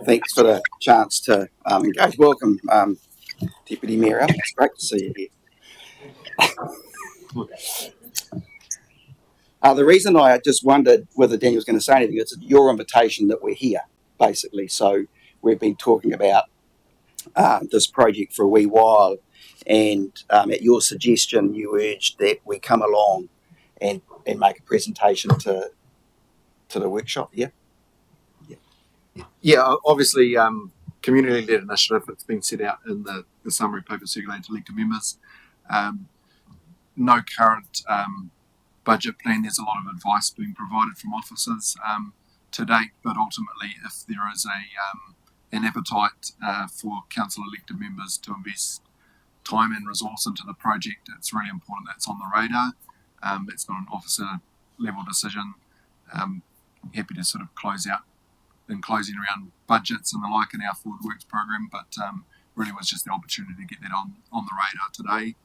Thanks for the chance to engage. Welcome, Deputy Mayor. It's great to see you here. The reason I just wondered whether Daniel was going to say anything, it's your invitation that we're here, basically. So we've been talking about this project for a wee while, and at your suggestion, you urged that we come along and make a presentation to the workshop. Yeah, obviously, community-led initiative. It's been set out in the summary paper circulated to elected members. No current budget plan. There's a lot of advice being provided from officers to date, but ultimately, if there is an appetite for council-elected members to invest time and resource into the project, it's really important that it's on the radar. It's not an officer-level decision. Happy to sort of close out in closing around budgets and the like in our Forward Works program, but really was just the opportunity to get that on the radar today.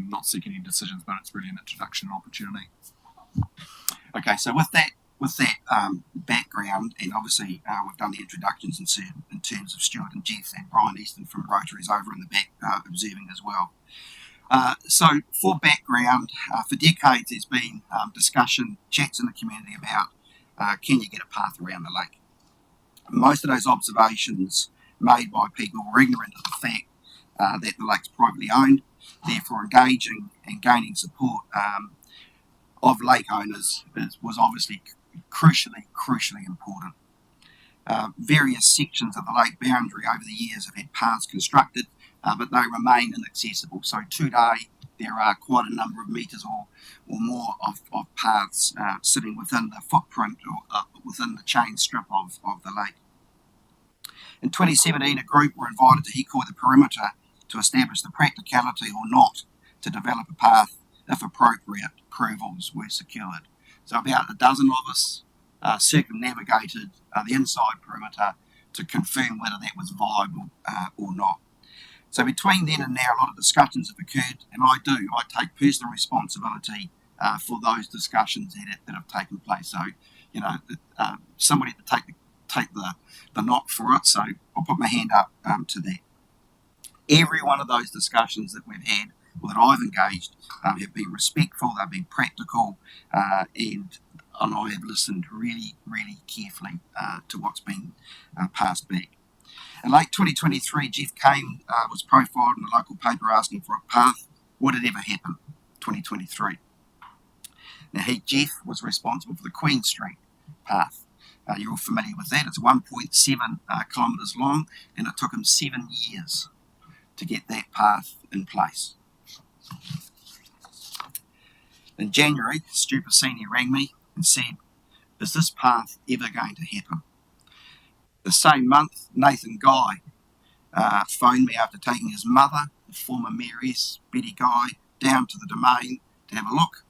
Not seeking any decisions, but it's really an introduction opportunity. Okay, so with that background, and obviously we've done the introductions in terms of Stuart and Jeff, and Brian Easton from Rotary's over in the back observing as well. So for background, for decades there's been discussion, chats in the community about can you get a path around the lake? Most of those observations made by people were ignorant of the fact that the lake's privately owned, therefore engaging and gaining support of lake owners was obviously crucially important. Various sections of the lake boundary over the years have had paths constructed, but they remain inaccessible. So today there are quite a number of metres or more of paths sitting within the footprint or within the chain strip of the lake. In 2017, a group were invited to Hikoi the perimeter to establish the practicality or not to develop a path if appropriate approvals were secured. So about a dozen of us circumnavigated the inside perimeter to confirm whether that was viable or not. So between then and now, a lot of discussions have occurred, and I take personal responsibility for those discussions that have taken place. So, somebody to take the knock for it. So I'll put my hand up to that. Every one of those discussions that we've had, or that I've engaged, have been respectful, they've been practical, and I have listened really, really carefully to what's been passed back. In late 2023, Jeff Kane was profiled in the local paper asking for a path. Would it ever happen? 2023. Now, Jeff was responsible for the Queen Street path. You're all familiar with that. It's 1.7 kilometres long, and it took him 7 years to get that path in place. In January, Stu Piscini rang me and said, is this path ever going to happen? The same month, Nathan Guy phoned me after taking his mother, the former Mayoress, Betty Guy, down to the domain to have a look,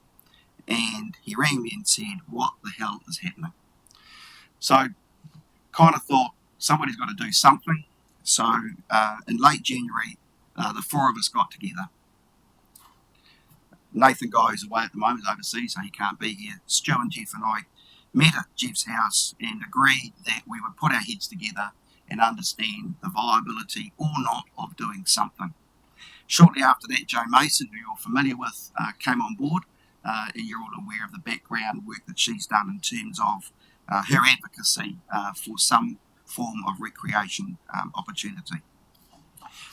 and he rang me and said, what the hell is happening? So, kind of thought, somebody's got to do something. So, in late January, the four of us got together. Nathan Guy is away at the moment, overseas, so he can't be here. Stu and Jeff and I met at Jeff's house and agreed that we would put our heads together and understand the viability or not of doing something. Shortly after that, Jo Mason, who you're familiar with, came on board, and you're all aware of the background work that she's done in terms of her advocacy for some form of recreation opportunity.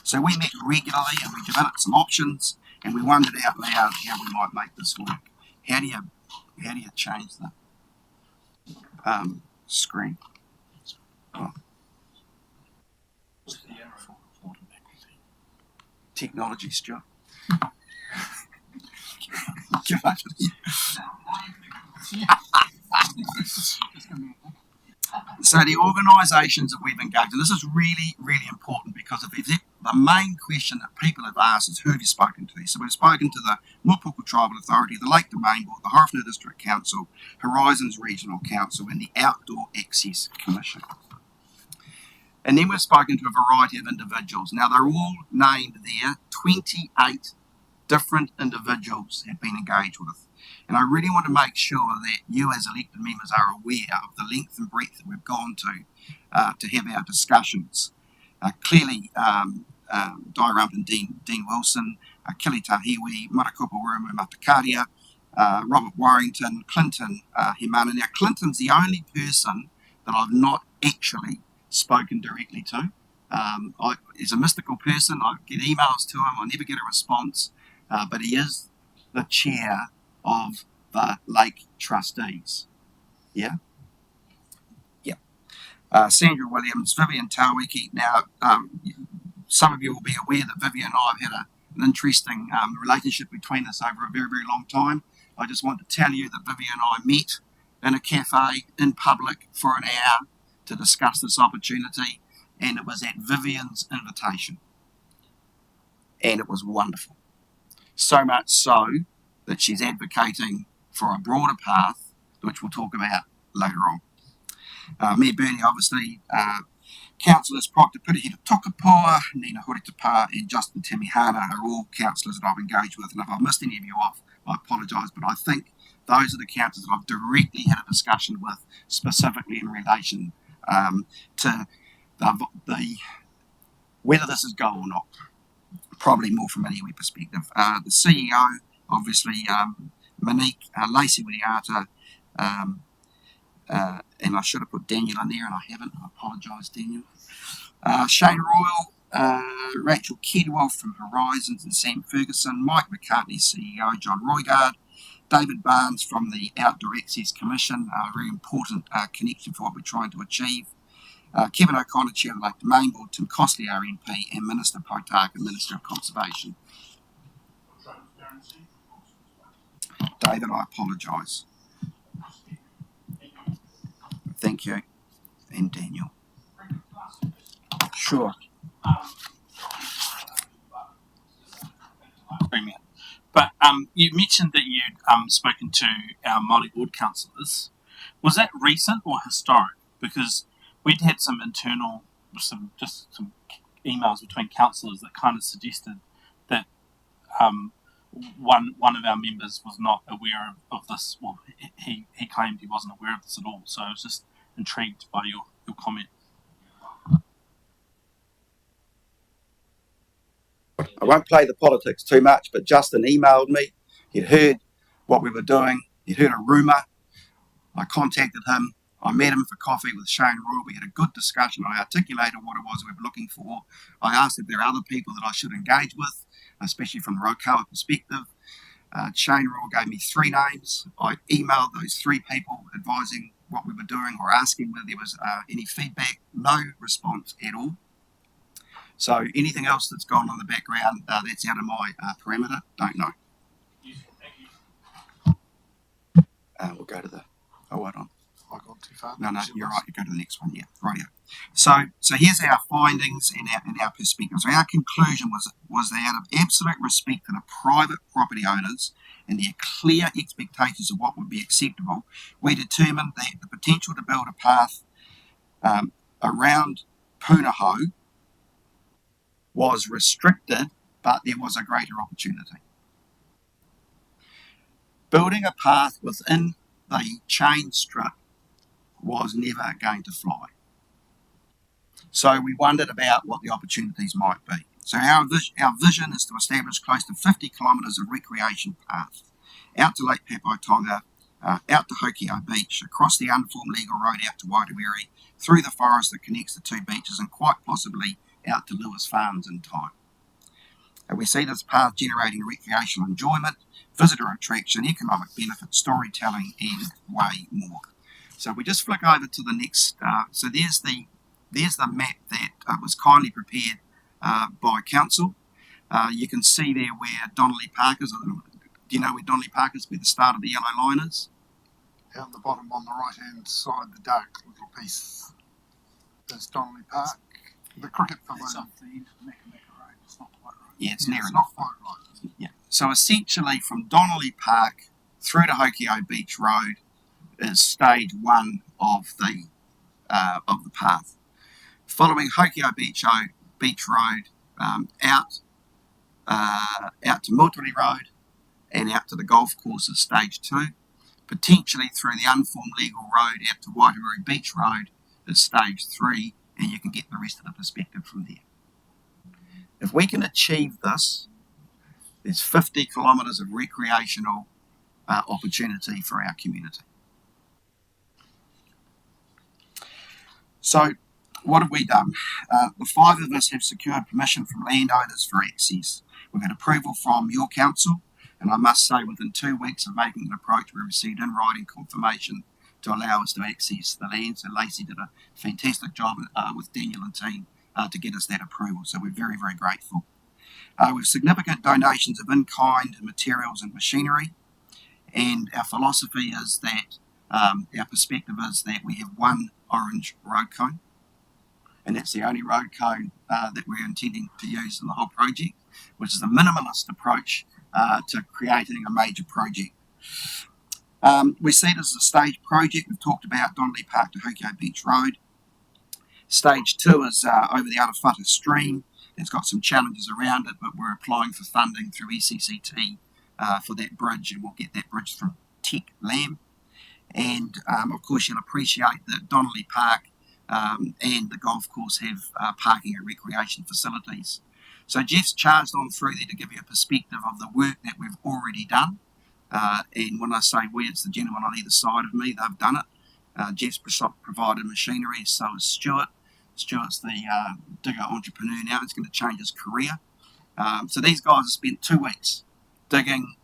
So we met regularly and we developed some options, and we wondered out loud how we might make this work. How do you change the screen? Oh. Technology, Stuart. So the organisations that we've engaged, and this is really, really important because of the main question that people have asked is who have you spoken to? So we've spoken to the Moepuku Tribal Authority, the Lake Domain Board, the Horowhenua District Council, Horizons Regional Council, and the Outdoor Access Commission. And then we've spoken to a variety of individuals. Now they're all named there, 28 different individuals have been engaged with. And I really want to make sure that you as elected members are aware of the length and breadth that we've gone to have our discussions. Clearly, Dairamp Dean Wilson, Kili Tahiwi, Marakupa Wurama Matakaria, Robert Warrington, Clinton Himana. Now, Clinton's the only person that I've not actually spoken directly to. He's a mystical person. I get emails to him. I never get a response. But he is the chair of the Lake Trustees. Yeah? Yeah. Sandra Williams, Vivian Tawiki. Now, some of you will be aware that Vivian and I have had an interesting relationship between us over a very, very long time. I just want to tell you that Vivian and I met in a cafe in public for an hour to discuss this opportunity, and it was at Vivian's invitation. And it was wonderful. So much so that she's advocating for a broader path, which we'll talk about later on. Mayor Bernie, obviously, councillors Proctor Pirihira Tokapua, Nina Horitapa, and Justin Tamihana are all councillors that I've engaged with. And if I've missed any of you off, I apologise, but I think those are the councillors that I've directly had a discussion with, specifically in relation to the whether this is go or not. Probably more from an iwi perspective. The CEO, obviously, Monique, Lacey Wiriata, and I should have put Daniel in there, and I haven't. I apologise, Daniel. Shane Royal, Rachel Kidwell from Horizons, and Sam Ferguson, Mike McCartney, CEO, John Roygard, David Barnes from the Outdoor Access Commission, a very important connection for what we're trying to achieve. Kevin O'Connor, Chair of the Lake Domain Board, Tim Costley, RMP, and Minister Potaka, Minister of Conservation. David, I apologise. Thank you. And Daniel. Sure. But you mentioned that you'd spoken to our Māori ward councillors. Was that recent or historic? Because we'd had some internal, some emails between councillors that kind of suggested that one of our members was not aware of this. Well, he claimed he wasn't aware of this at all. So I was just intrigued by your comment. I won't play the politics too much, but Justin emailed me. He'd heard what we were doing. He'd heard a rumour. I contacted him. I met him for coffee with Shane Royal. We had a good discussion. I articulated what it was we were looking for. I asked if there are other people that I should engage with, especially from the Rokawa perspective. Shane Royal gave me 3 names. I emailed those 3 people advising what we were doing or asking whether there was any feedback. No response at all. So anything else that's gone on in the background, that's out of my parameter. Don't know. We'll go to the... Oh, hold on. Have I gone too far? No, you're right. You go to the next one. Yeah, right. So here's our findings and our perspectives. So our conclusion was that out of absolute respect to the private property owners and their clear expectations of what would be acceptable, we determined that the potential to build a path around Punahou was restricted, but there was a greater opportunity. Building a path within the chain strip was never going to fly. So we wondered about what the opportunities might be. So our vision is to establish close to 50 kilometres of recreation path out to Lake Papaetonga, out to Hokio Beach, across the unformed legal road out to Wairewiri, through the forest that connects the 2 beaches, and quite possibly out to Lewis Farms in time. And we see this path generating recreational enjoyment, visitor attraction, economic benefit, storytelling, and way more. So we just flick over to the next. So there's the map that was kindly prepared by council. You can see there where Donnelly Park is. Do you know where Donnelly Park is? Where the start of the yellow line is? Down the bottom on the right hand side, the dark little piece. There's Donnelly Park. The cricket pavilion. It's up the Makamaka Road. It's not quite right. Yeah, it's Yeah, near it's enough. not quite right. Yeah. So essentially, from Donnelly Park through to Hokio Beach Road is stage 1 of the path. Following Hokio Beach Road out out to Miltony Road, and out to the golf course as stage 2, potentially through the unformed legal road out to Waitangi Beach Road as stage 3, and you can get the rest of the perspective from there. If we can achieve this, there's 50 kilometres of recreational opportunity for our community. So, what have we done? The 5 of us have secured permission from landowners for access. We've had approval from your council, and I must say within 2 weeks of making an approach, we received in writing confirmation to allow us to access the land. So Lacey did a fantastic job with Daniel and team to get us that approval. So we're very, very grateful. With significant donations of in-kind materials and machinery, and our philosophy is that our perspective is that we have one orange road cone, and that's the only road cone that we're intending to use in the whole project, which is a minimalist approach to creating a major project. We see it as a stage project. We've talked about Donnelly Park to Hokio Beach Road. Stage 2 is over the Arawhata stream. It's got some challenges around it, but we're applying for funding through ECCT for that bridge, and we'll get that bridge from Tech Lamb. And of course, you'll appreciate that Donnelly Park and the golf course have parking and recreation facilities. So Jeff's charged on through there to give you a perspective of the work that we've already done. And when I say we, it's the gentleman on either side of me. They've done it. Jeff's provided machinery, so is Stuart. Stuart's the digger entrepreneur now. He's going to change his career. So these guys have spent 2 weeks digging,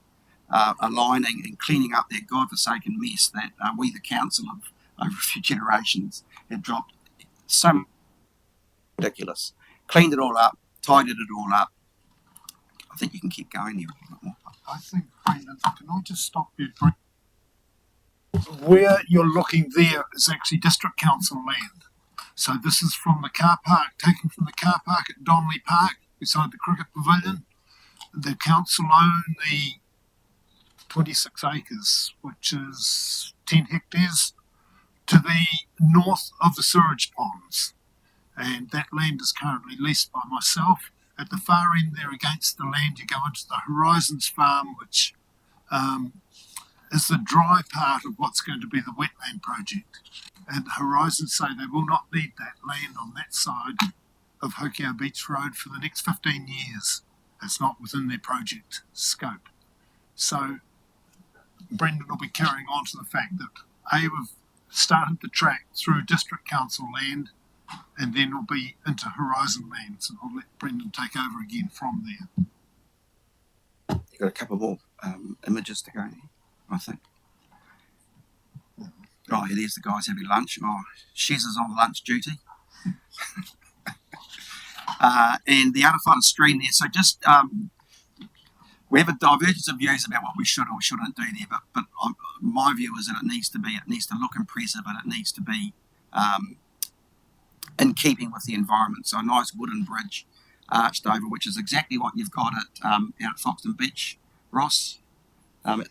aligning and cleaning up that godforsaken mess that we, the council of over a few generations, had dropped so ridiculous. Cleaned it all up, tidied it all up. I think you can keep going there a little bit more. I think, Brendan, can I just stop you? Where you're looking there is actually district council land. So this is from the car park, taken from the car park at Donnelly Park, beside the cricket pavilion. The council own the 26 acres, which is 10 hectares, to the north of the sewage ponds. And that land is currently leased by myself. At the far end there against the land, you go into the Horizons farm, which is the dry part of what's going to be the wetland project. And the Horizons say they will not need that land on that side of Hokio Beach Road for the next 15 years. It's not within their project scope. So Brendan will be carrying on to the fact that we've started the track through district council land, and then we'll be into Horizon lands, and I'll let Brendan take over again from there. You've got a couple more images to go here, I think. Oh, yeah, there's the guys having lunch. Oh, Shez is on lunch duty. And the Arawhata stream there. So just, we have a divergence of views about what we should or shouldn't do there, but my view is that it needs to look impressive, and it needs to be in keeping with the environment. So a nice wooden bridge arched over, which is exactly what you've got out at Foxton Beach, Ross. What's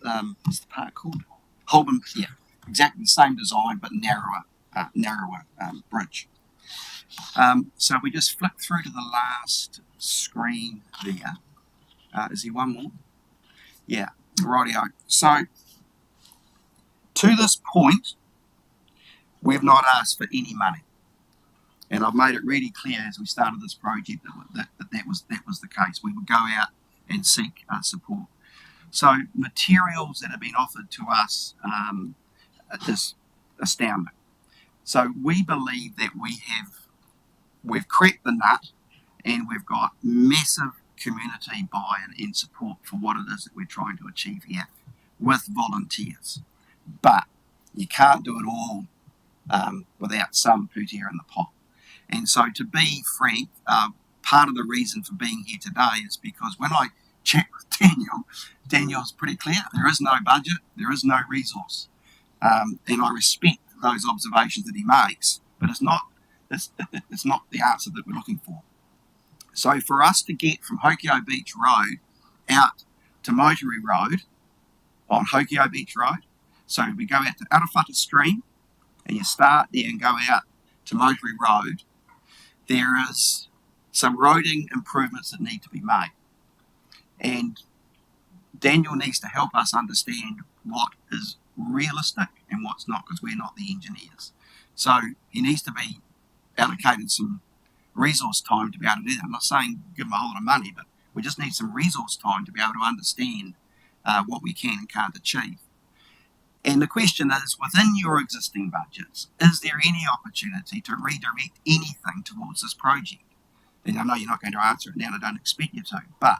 the park called? Holborn, yeah. Exactly the same design, but narrower bridge. So we just flick through to the last screen there. Is there one more? Yeah, rightio. So, to this point, we've not asked for any money. And I've made it really clear as we started this project that was the case. We would go out and seek support. So, materials that have been offered to us is astounding. So we believe that we've cracked the nut, and we've got massive community buy-in and support for what it is that we're trying to achieve here with volunteers. But you can't do it all without some pūtea in the pot. And so, to be frank, part of the reason for being here today is because when I chat with Daniel's pretty clear. There is no budget, there is no resource. And I respect those observations that he makes, but it's not the answer that we're looking for. So for us to get from Hokio Beach Road out to Motory Road on Hokio Beach Road, so we go out to Arawhata Stream and you start there and go out to Motory Road, there is some roading improvements that need to be made. And Daniel needs to help us understand what is realistic and what's not, because we're not the engineers. So he needs to be allocated some resource time to be able to do that. I'm not saying give him a whole lot of money, but we just need some resource time to be able to understand what we can and can't achieve. And the question is, within your existing budgets, is there any opportunity to redirect anything towards this project? And I know you're not going to answer it now, and I don't expect you to, but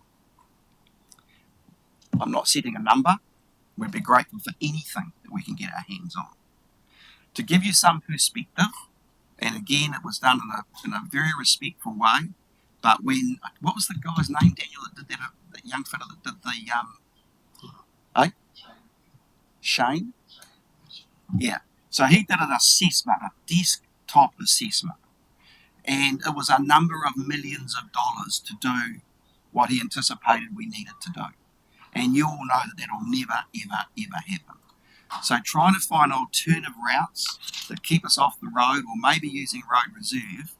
I'm not setting a number. We'd be grateful for anything that we can get our hands on. To give you some perspective, and again, it was done in a very respectful way, but what was the guy's name, Daniel, that did that young fella that did the, Shane? Yeah. So he did an assessment, a desktop assessment, and it was a number of millions of dollars to do what he anticipated we needed to do. And you all know that that'll never, ever, ever happen. So trying to find alternative routes that keep us off the road, or maybe using road reserve,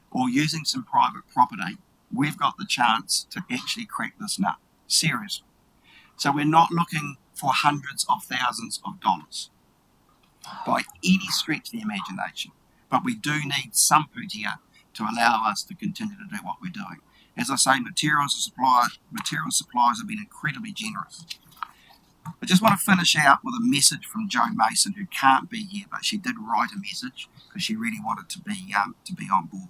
or using some private property, we've got the chance to actually crack this nut. Seriously. So we're not looking for hundreds of thousands of dollars by any stretch of the imagination. But we do need some here to allow us to continue to do what we're doing. As I say, material suppliers have been incredibly generous. I just want to finish out with a message from Jo Mason, who can't be here, but she did write a message because she really wanted to be on board.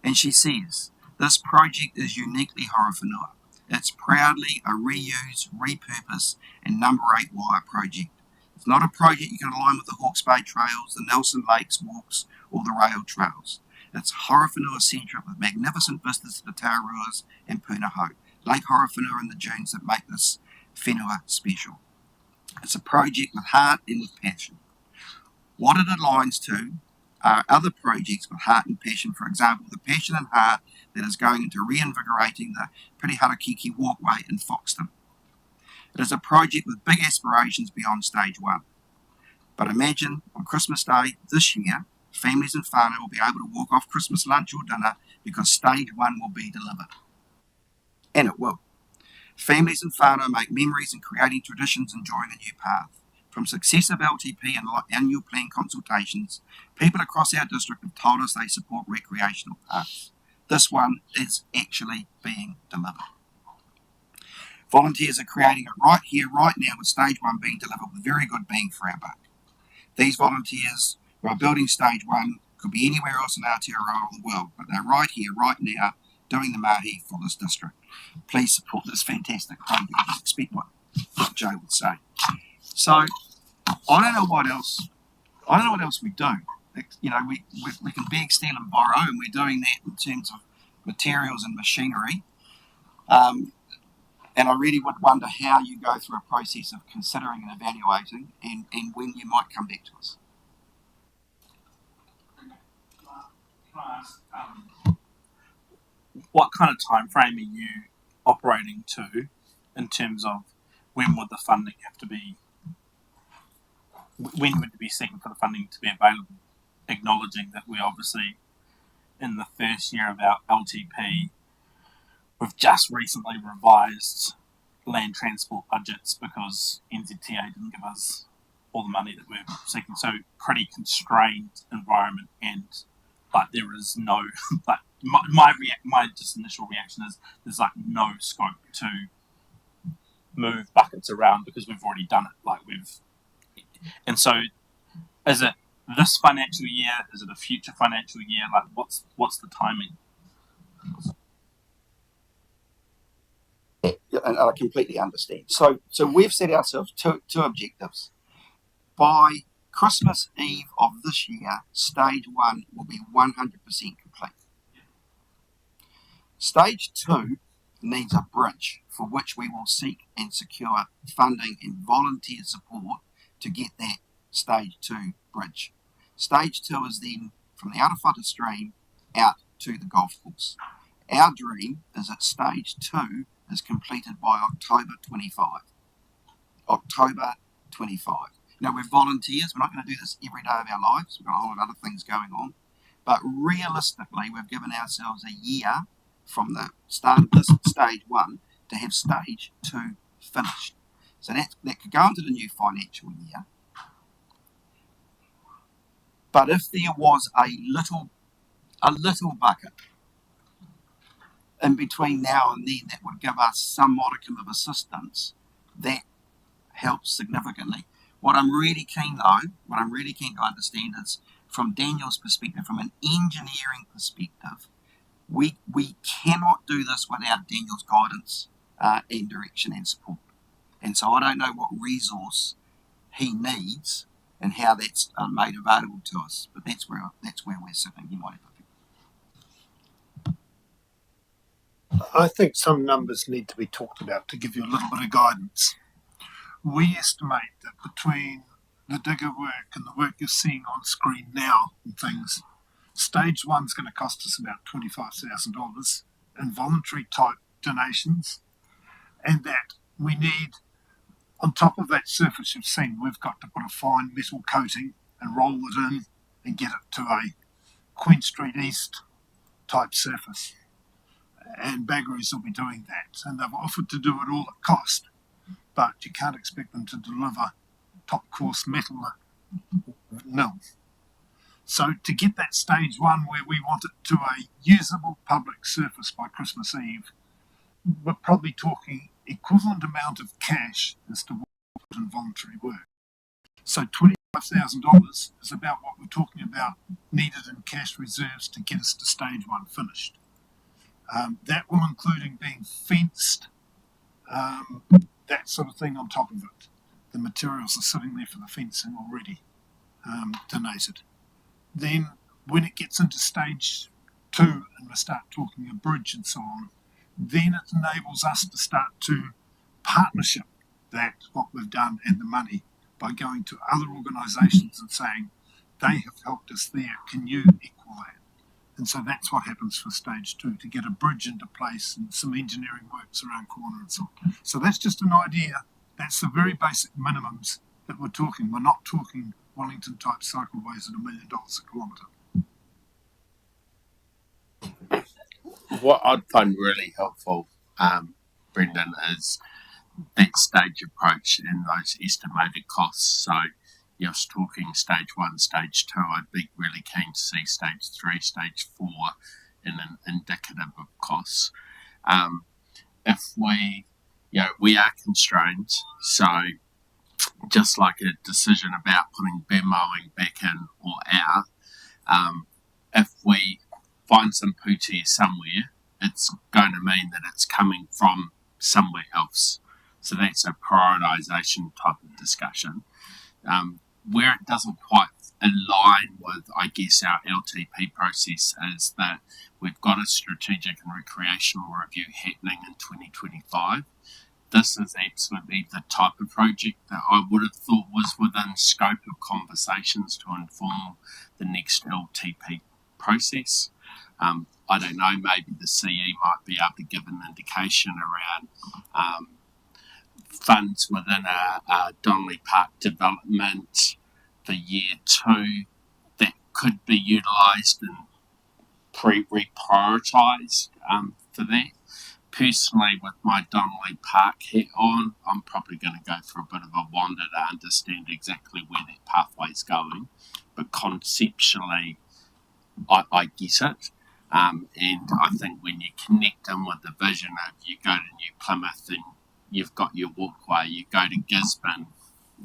And she says, this project is uniquely Horowhenua. It's proudly a reuse, repurpose, and number 8 wire project. It's not a project you can align with the Hawke's Bay Trails, the Nelson Lakes walks, or the rail trails. It's Horowhenua-centric with magnificent vistas to the Tauruas and Punahou, Lake Horowhenua and the dunes that make this whenua special. It's a project with heart and with passion. What it aligns to are other projects with heart and passion. For example, the passion and heart that is going into reinvigorating the Piriharakiki walkway in Foxton. It is a project with big aspirations beyond stage 1. But imagine on Christmas Day this year, families and whānau will be able to walk off Christmas lunch or dinner because stage 1 will be delivered. And it will. Families and whānau make memories and creating traditions enjoying a new path. From successive LTP and annual plan consultations, people across our district have told us they support recreational paths. This one is actually being delivered. Volunteers are creating it right here, right now, with stage 1 being delivered with very good bang for our buck. These volunteers who are building stage 1 could be anywhere else in Aotearoa or the world, but they're right here, right now, doing the mahi for this district. Please support this fantastic project. Just expect what Joe would say. So, I don't know what else we do. You know, we can beg, steal and borrow, and we're doing that in terms of materials and machinery. And I really would wonder how you go through a process of considering and evaluating, and when you might come back to us. Can I ask, what kind of time frame are you operating to in terms of when would the funding have to be, when would you be seeking for the funding to be available, acknowledging that we're obviously in the first year of our LTP. We've just recently revised land transport budgets because NZTA didn't give us all the money that we're seeking. So pretty constrained environment, and there is no my just initial reaction is there's no scope to move buckets around because we've already done it. And so is it this financial year? Is it a future financial year? What's the timing? Yeah, and I completely understand. So we've set ourselves two objectives. By Christmas Eve of this year, stage 1 will be 100% complete. Stage 2 needs a bridge for which we will seek and secure funding and volunteer support to get that stage 2 bridge. Stage 2 is then from the Arawhata stream out to the golf course. Our dream is that stage 2 is completed by October 25. October 25. Now, we're volunteers. We're not going to do this every day of our lives. We've got a whole lot of other things going on. But realistically, we've given ourselves a year from the start of this stage 1 to have stage 2 finished. So that could go into the new financial year. But if there was a little bucket in between now and then that would give us some modicum of assistance, that helps significantly. What I'm really keen to understand is, from Daniel's perspective, from an engineering perspective, we cannot do this without Daniel's guidance and direction and support. And so I don't know what resource he needs and how that's made available to us, but that's where we're sitting. You might have I think some numbers need to be talked about to give you a little bit of guidance. We estimate that between the digger work and the work you're seeing on screen now and things, stage 1's going to cost us about $25,000 in voluntary type donations, and that we need, on top of that surface you've seen, we've got to put a fine metal coating and roll it in and get it to a Queen Street East type surface. And Baggeries will be doing that. And they've offered to do it all at cost, but you can't expect them to deliver top course metal nil. So to get that stage 1 where we want it to a usable public surface by Christmas Eve, we're probably talking equivalent amount of cash as to what in voluntary work. So $25,000 is about what we're talking about needed in cash reserves to get us to stage 1 finished. That will include being fenced, that sort of thing on top of it. The materials are sitting there for the fencing already donated. Then when it gets into stage 2 and we start talking a bridge and so on, then it enables us to start to partnership that, what we've done and the money, by going to other organisations and saying, they have helped us there, can you equal that? And so that's what happens for stage 2, to get a bridge into place and some engineering works around corner and so on. So that's just an idea. That's the very basic minimums that we're talking. We're not talking Wellington type cycleways at $1 million a kilometre. What I'd find really helpful, Brendan, is that stage approach and those estimated costs. So you're talking stage 1, stage 2. I'd be really keen to see stage 3, stage 4 in an indicative of costs. If we are constrained, so just like a decision about putting bear mowing back in or out, if we find some puti somewhere, it's going to mean that it's coming from somewhere else. So that's a prioritisation type of discussion. Where it doesn't quite align with, I guess, our LTP process is that we've got a strategic and recreational review happening in 2025. This is absolutely the type of project that I would have thought was within scope of conversations to inform the next LTP process. I don't know, maybe the CE might be able to give an indication around funds within a Donnelly Park development for year 2 that could be utilised and reprioritised for that. Personally, with my Donnelly Park hat on, I'm probably going to go for a bit of a wander to understand exactly where that pathway's going. But conceptually, I get it. And I think when you connect in with the vision of you go to New Plymouth and you've got your walkway, you go to Gisborne,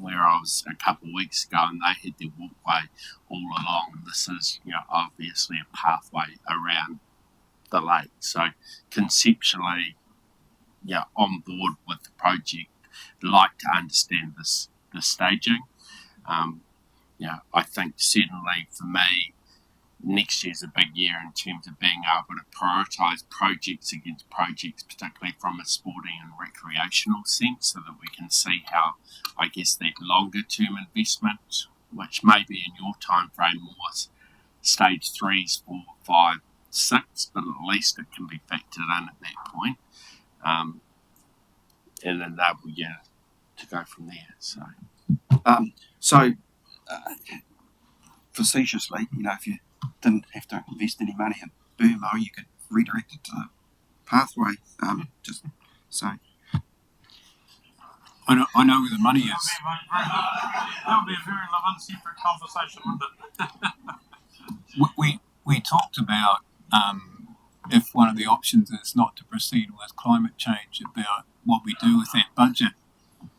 where I was a couple of weeks ago, and they had their walkway all along. This is, obviously a pathway around the lake. So conceptually, on board with the project, like to understand the staging. I think certainly for me, next year's a big year in terms of being able to prioritise projects against projects, particularly from a sporting and recreational sense, so that we can see how, I guess, that longer term investment, which may be in your time frame more stage 3s, 4, 5, 6, but at least it can be factored in at that point, and enable you to go from there. So, facetiously, if you didn't have to invest any money in Burmo, you could redirect it to the pathway. Just So I know where the money is. That would be a very lovely separate conversation, wouldn't it? We talked about if one of the options is not to proceed with climate change, about what we do with that budget,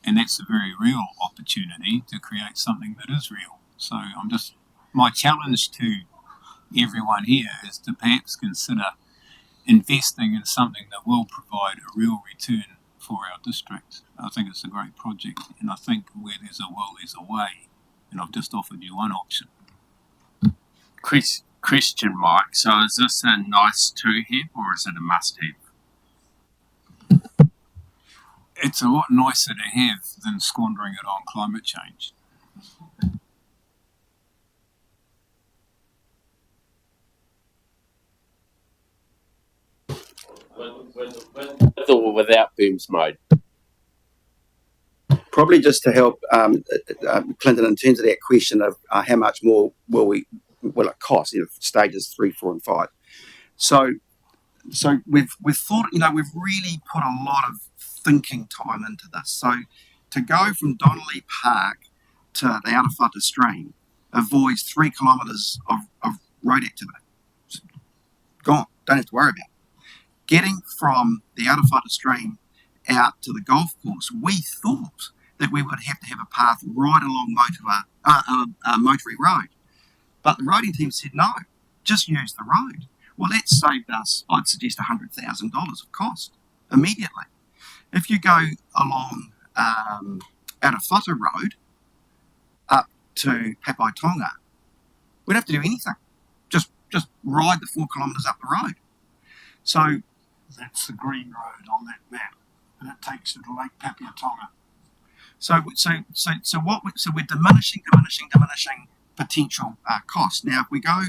and that's a very real opportunity to create something that is real. So my challenge to everyone here is to perhaps consider investing in something that will provide a real return for our district. I think it's a great project, and I think where there's a will, there's a way. And I've just offered you one option. Question, Mike. So is this a nice to have or is it a must have? It's a lot nicer to have than squandering it on climate change. With or without booms mode? probably just to help Clinton in terms of that question of how much more will it cost? Stages 3, 4, and 5. So we've thought, we've really put a lot of thinking time into this. So to go from Donnelly Park to the Outer Whata Stream avoids 3 kilometres of road activity. Gone. Don't have to worry about it. Getting from the Outer Whata Stream out to the golf course, we thought that we would have to have a path right along Motorway Road. But the roading team said, no, just use the road. Well, that saved us, I'd suggest, $100,000 of cost immediately. If you go along Outer Whata Road up to Papai Tonga, we don't have to do anything. Just ride the 4 kilometres up the road. So That's the green road on that map, and it takes you to Lake Papiatonga. So we're diminishing potential cost. Now, if we go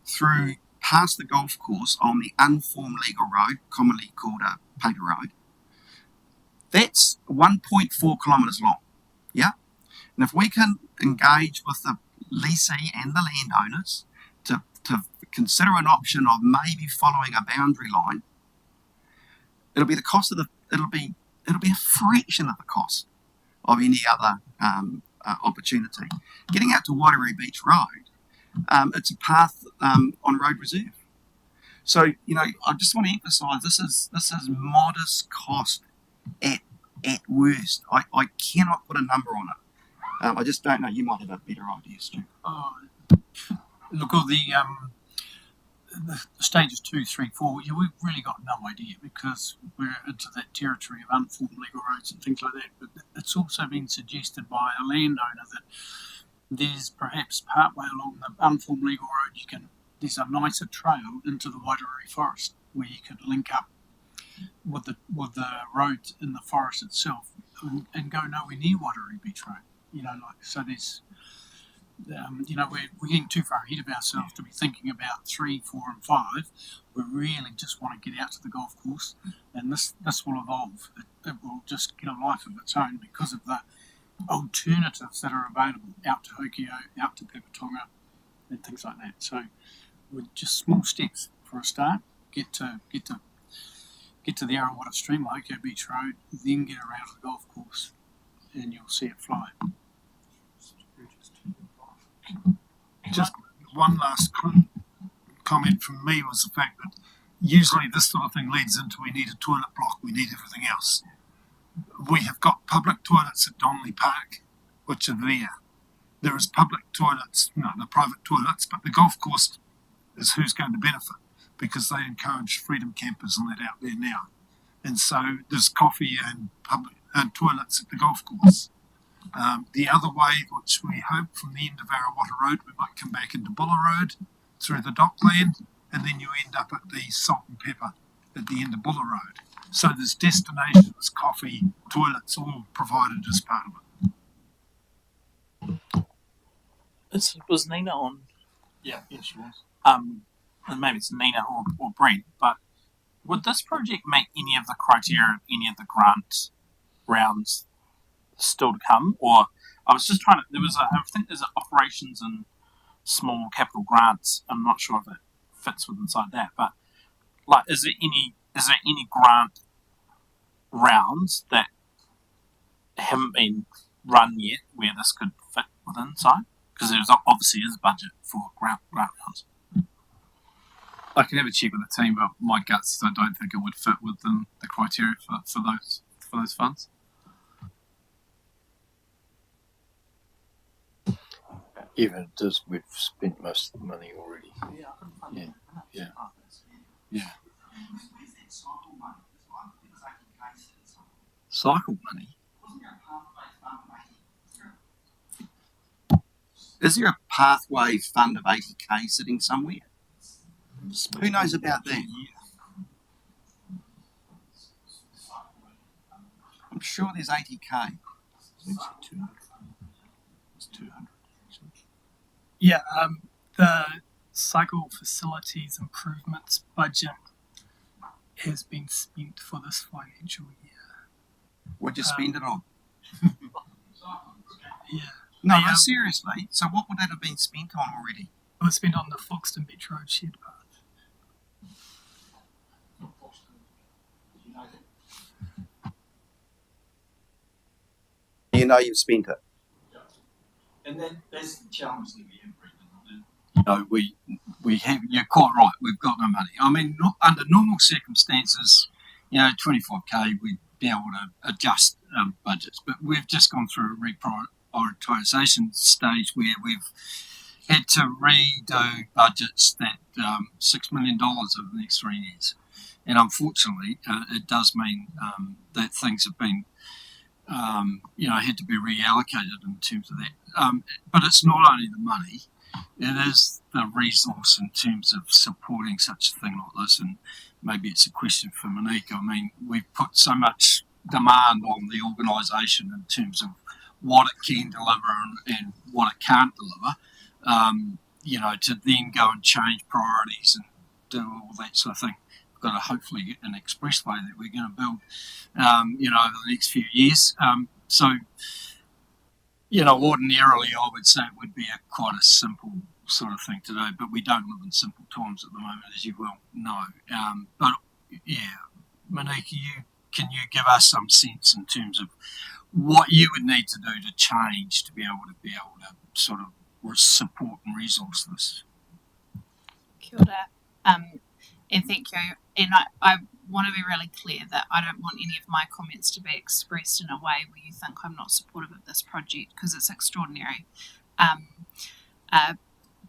through past the golf course on the unformed legal road, commonly called a paper road, that's 1.4 kilometres long. Yeah, and if we can engage with the lessee and the landowners to consider an option of maybe following a boundary line, it'll be a fraction of the cost of any other opportunity. Getting out to Wairere Beach Road, it's a path on road reserve. So I just want to emphasise this is modest cost at worst. I cannot put a number on it. I just don't know. You might have a better idea, Stu. Look, all the stages 2, 3, 4, we've really got no idea because we're into that territory of unformed legal roads and things like that. But it's also been suggested by a landowner that there's perhaps partway along the unformed legal road there's a nicer trail into the Wairere forest where you could link up with the road in the forest itself and go nowhere near Wairere Beach Road. So there's. We're getting too far ahead of ourselves to be thinking about 3, 4, and 5. We really just want to get out to the golf course, and this will evolve. It will just get a life of its own because of the alternatives that are available out to Hokio, out to Papatonga, and things like that. So, with just small steps for a start, get to the Arawata Stream, Hokio Beach Road, then get around to the golf course, and you'll see it fly. Just one last comment from me was the fact that usually this sort of thing leads into we need a toilet block, we need everything else. We have got public toilets at Donnelly Park, which are there. There is public toilets, the private toilets, but the golf course is who's going to benefit because they encourage freedom campers and that out there now. And so there's coffee and public and toilets at the golf course. The other way, which we hope from the end of Arawata Road, we might come back into Buller Road through the dockland, and then you end up at the Salt and Pepper at the end of Buller Road. So there's destinations, coffee, toilets, all provided as part of it. Was Nina on? Yeah, she was. And maybe it's Nina or Brent, but would this project make any of the criteria of any of the grant rounds still to come? Or I was just trying to, I think there's operations and small capital grants. I'm not sure if it fits with inside that, but is there any grant rounds that haven't been run yet where this could fit within side? Because there's obviously is a budget for grant rounds. I can have a check with the team, but my guts is I don't think it would fit within the criteria for those funds. Even it does, we've spent most of the money already. Yeah. Cycle money. Is there a pathway fund of 80k sitting somewhere? Who knows about that? I'm sure there's 80k. It's 200. Yeah, the cycle facilities improvements budget has been spent for this financial year. What'd you spend it on? Yeah, No, Yeah. seriously. So what would that have been spent on already? it was spent on the Foxton Beach Road shared path. You know you've spent it. And that's the challenge that we have, Brendan. You know, we have. You're quite right. We've got no money. I mean, under normal circumstances, 25k, we'd be able to adjust budgets. But we've just gone through a reprioritisation stage where we've had to redo budgets that $6 million over the next 3 years. And unfortunately, it does mean that things have been had to be reallocated in terms of that. But it's not only the money, it is the resource in terms of supporting such a thing like this. And maybe it's a question for Monique. I mean, we've put so much demand on the organisation in terms of what it can deliver and what it can't deliver, to then go and change priorities and do all that sort of thing. Got to hopefully get an expressway that we're going to build, over the next few years. Ordinarily I would say it would be quite a simple sort of thing to do, but we don't live in simple times at the moment, as you well know. Monique, can you give us some sense in terms of what you would need to do to change to be able to sort of support and resource this? Kia ora. And thank you. And I want to be really clear that I don't want any of my comments to be expressed in a way where you think I'm not supportive of this project, because it's extraordinary.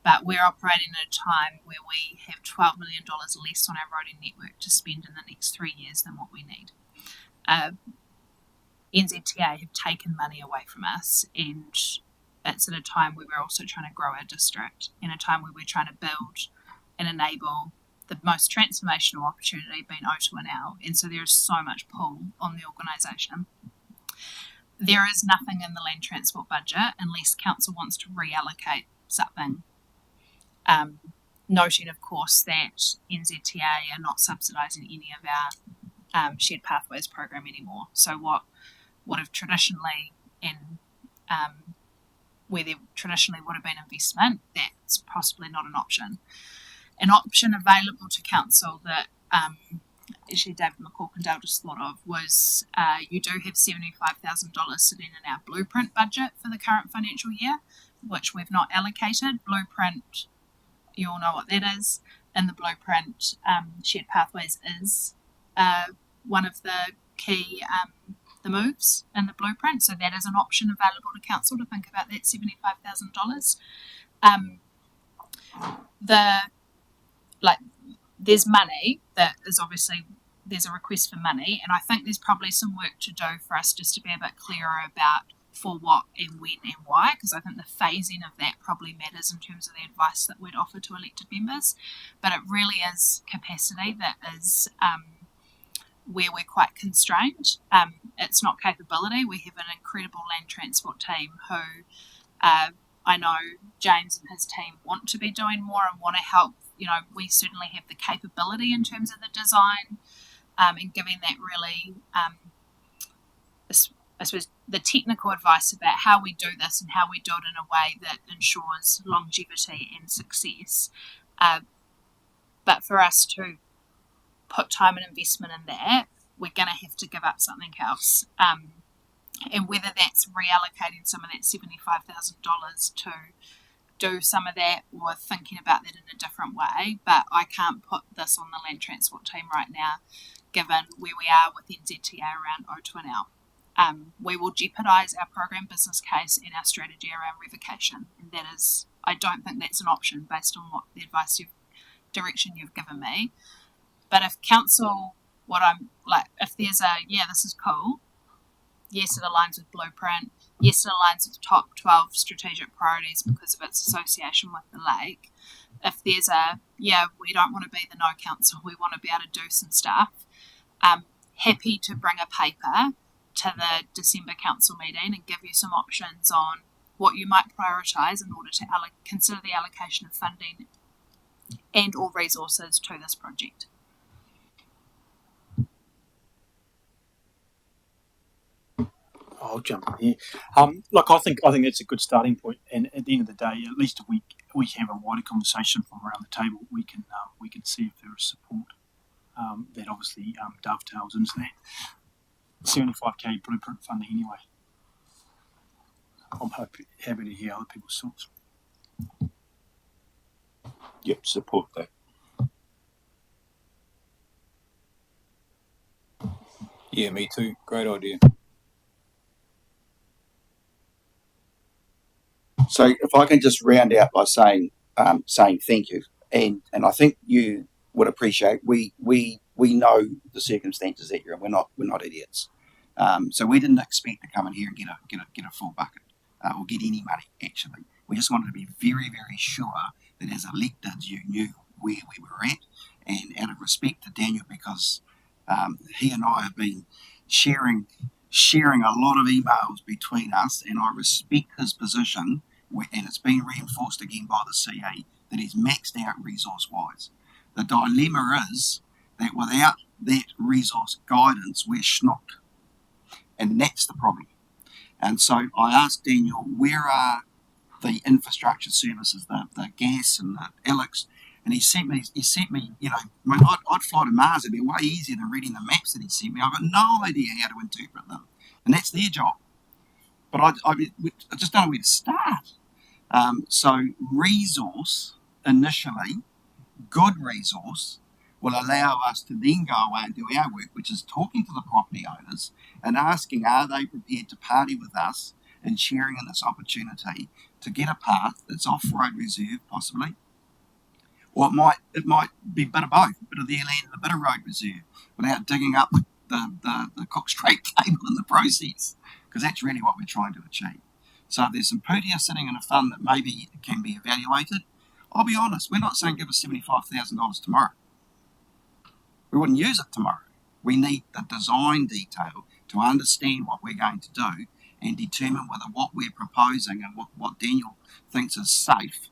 But we're operating at a time where we have $12 million less on our roading network to spend in the next 3 years than what we need. NZTA have taken money away from us, and it's at a time where we're also trying to grow our district, in a time where we're trying to build and enable the most transformational opportunity being O2NL, and so there is so much pull on the organisation. There is nothing in the land transport budget unless council wants to reallocate something. Noting, of course, that NZTA are not subsidising any of our shared pathways program anymore. So what would have traditionally where there traditionally would have been investment, that's possibly not an option. An option available to council that actually David McCorkindale just thought of was you do have $75,000 sitting in our blueprint budget for the current financial year, which we've not allocated. Blueprint, you all know what that is. In the blueprint, shared pathways is one of the key the moves in the blueprint, so that is an option available to council to think about that $75,000. There's money that is obviously, there's a request for money, and I think there's probably some work to do for us just to be a bit clearer about for what and when and why, because I think the phasing of that probably matters in terms of the advice that we'd offer to elected members. But it really is capacity that is where we're quite constrained. It's not capability. We have an incredible land transport team who I know James and his team want to be doing more and want to help. We certainly have the capability in terms of the design and giving that really, I suppose, the technical advice about how we do this and how we do it in a way that ensures longevity and success. But for us to put time and investment in that we're going to have to give up something else. And whether that's reallocating some of that $75,000 to do some of that or thinking about that in a different way, but I can't put this on the land transport team right now, given where we are with NZTA around O2 and L. We will jeopardise our program business case and our strategy around revocation, and that is, I don't think that's an option based on what the direction you've given me. But if council, if there's this is cool, yes, it aligns with Blueprint, yes, it aligns with top 12 strategic priorities because of its association with the lake. If there's we don't want to be the no council, we want to be able to do some stuff, happy to bring a paper to the December council meeting and give you some options on what you might prioritise in order to consider the allocation of funding and or resources to this project. I'll jump in here. Look, I think it's a good starting point, and at the end of the day, at least if we have a wider conversation from around the table, we can see if there is support that obviously dovetails into that 75k Blueprint funding anyway. I'm happy to hear other people's thoughts. Yep, support that. Yeah, me too. Great idea. So if I can just round out by saying thank you, and I think you would appreciate we know the circumstances that you're in. We're not idiots. So we didn't expect to come in here and get a full bucket or get any money. Actually, we just wanted to be very, very sure that as electeds you knew where we were at, and out of respect to Daniel, because he and I have been sharing a lot of emails between us, and I respect his position, and it's been reinforced again by the CA that he's maxed out resource-wise. The dilemma is that without that resource guidance, we're schnocked, and that's the problem. And so I asked Daniel, where are the infrastructure services, the gas and the Alex, and he sent me, I'd fly to Mars, it'd be way easier than reading the maps that he sent me. I've got no idea how to interpret them, and that's their job. But I just don't know where to start. So resource, initially, good resource, will allow us to then go away and do our work, which is talking to the property owners and asking, are they prepared to party with us and sharing in this opportunity to get a path that's off-road reserve, possibly, or it might be a bit of both, a bit of their land and a bit of road reserve, without digging up the Cook Strait cable in the process, because that's really what we're trying to achieve. So if there's some pootia sitting in a fund that maybe can be evaluated, I'll be honest, we're not saying give us $75,000 tomorrow. We wouldn't use it tomorrow. We need the design detail to understand what we're going to do and determine whether what we're proposing and what Daniel thinks is safe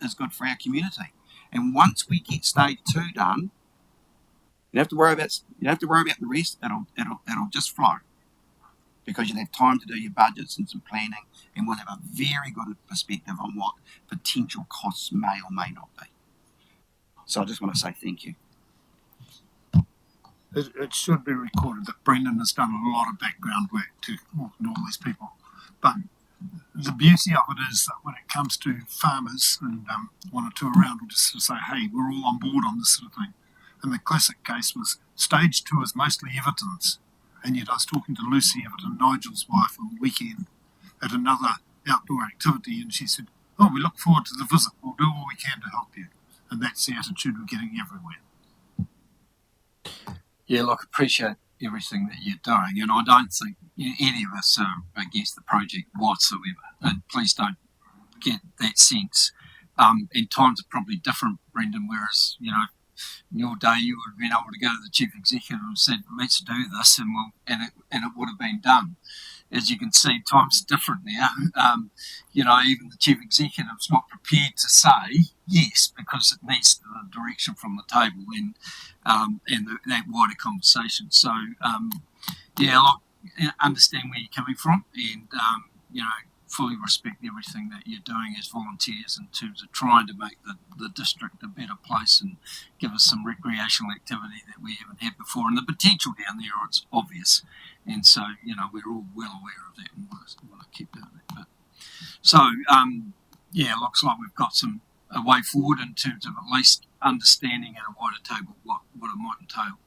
is good for our community. And once we get stage 2 done, you don't have to worry about the rest. It'll just flow, because you'll have time to do your budgets and some planning, and we'll have a very good perspective on what potential costs may or may not be. So I just want to say thank you. It should be recorded that Brendan has done a lot of background work to all these people. But the beauty of it is that when it comes to farmers, and one or two around will just say, hey, we're all on board on this sort of thing. And the classic case was stage 2 is mostly Everton's. And yet I was talking to Lucy Everton, Nigel's wife, on the weekend at another outdoor activity, and she said, oh, we look forward to the visit. We'll do all we can to help you. And that's the attitude we're getting everywhere. Yeah, look, appreciate everything that you're doing, and I don't think any of us are against the project whatsoever, and please don't get that sense. And times are probably different, Brendan, whereas, in your day you would have been able to go to the chief executive and said, let's do this, and it would have been done. As you can see, times are different now. Even the chief executive's not prepared to say yes, because it needs the direction from the table and that wider conversation. So, understand where you're coming from, and fully respect everything that you're doing as volunteers in terms of trying to make the district a better place and give us some recreational activity that we haven't had before. And the potential down there is obvious. And so, we're all well aware of that and want to keep doing that. But, so, looks like we've got a way forward in terms of at least understanding at a wider table what it might entail.